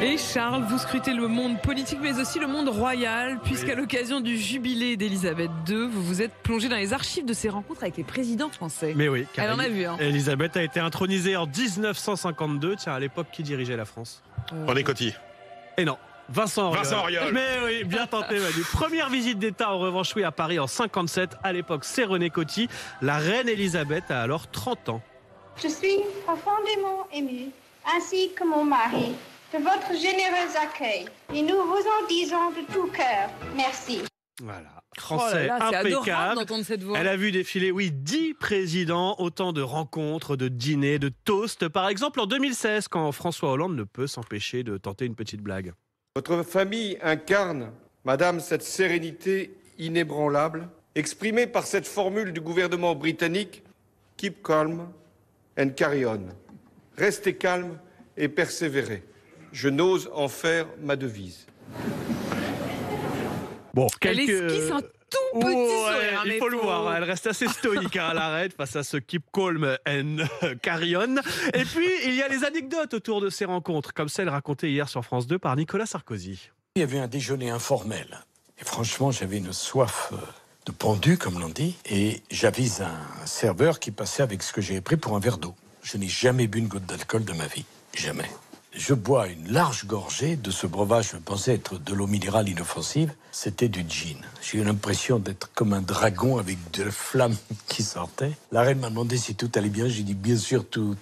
Et Charles, vous scrutez le monde politique mais aussi le monde royal, puisqu'à l'occasion du jubilé d'Elisabeth II, vous vous êtes plongé dans les archives de ses rencontres avec les présidents français. Mais oui, elle en a vu. Hein. Elisabeth a été intronisée en 1952. Tiens, à l'époque, qui dirigeait la France? René Coty. Et non, Vincent Auriol. Mais oui, bien tenté Manu. Première visite d'État en revanche, oui, à Paris en 57. À l'époque, c'est René Coty. La reine Elisabeth a alors 30 ans. Je suis profondément émue, ainsi que mon mari, de votre généreux accueil. Et nous vous en disons de tout cœur merci. Voilà, français c'est adorable impeccable. d'entendre cette voix. Elle a vu défiler, 10 présidents, autant de rencontres, de dîners, de toasts. Par exemple, en 2016, quand François Hollande ne peut s'empêcher de tenter une petite blague. Votre famille incarne, madame, cette sérénité inébranlable, exprimée par cette formule du gouvernement britannique « Keep calm and carry on ». Restez calme et persévérez. Je n'ose en faire ma devise. Bon, Elle esquisse un tout petit sourire. Il faut le voir, elle reste assez stoïque à l'arrêt face à ce keep calm and carry on. Et puis, il y a les anecdotes autour de ces rencontres, comme celle racontée hier sur France 2 par Nicolas Sarkozy. Il y avait un déjeuner informel. Et franchement, j'avais une soif de pendu, comme l'on dit. Et j'avise un serveur qui passait avec ce que j'avais pris pour un verre d'eau. Je n'ai jamais bu une goutte d'alcool de ma vie. Jamais. Je bois une large gorgée de ce breuvage, je pensais être de l'eau minérale inoffensive. C'était du gin. J'ai eu l'impression d'être comme un dragon avec de la flamme qui sortait. La reine m'a demandé si tout allait bien. J'ai dit bien sûr, tout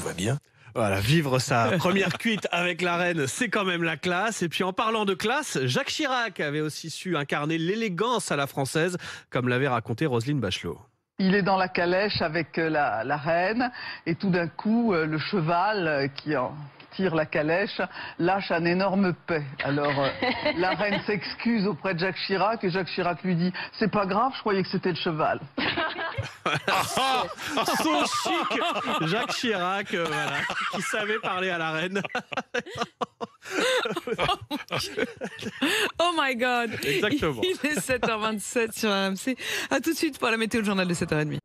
va bien. Voilà, vivre sa première cuite avec la reine, c'est quand même la classe. Et puis en parlant de classe, Jacques Chirac avait aussi su incarner l'élégance à la française, comme l'avait raconté Roselyne Bachelot. Il est dans la calèche avec la reine et tout d'un coup, le cheval qui tire la calèche lâche un énorme paix. Alors la reine s'excuse auprès de Jacques Chirac et Jacques Chirac lui dit « C'est pas grave, je croyais que c'était le cheval ». Son chic Jacques Chirac, voilà, qui savait parler à la reine. Oh my God. Exactement. Il est 7h27 sur RMC. A tout de suite pour la météo, le journal de 7h30.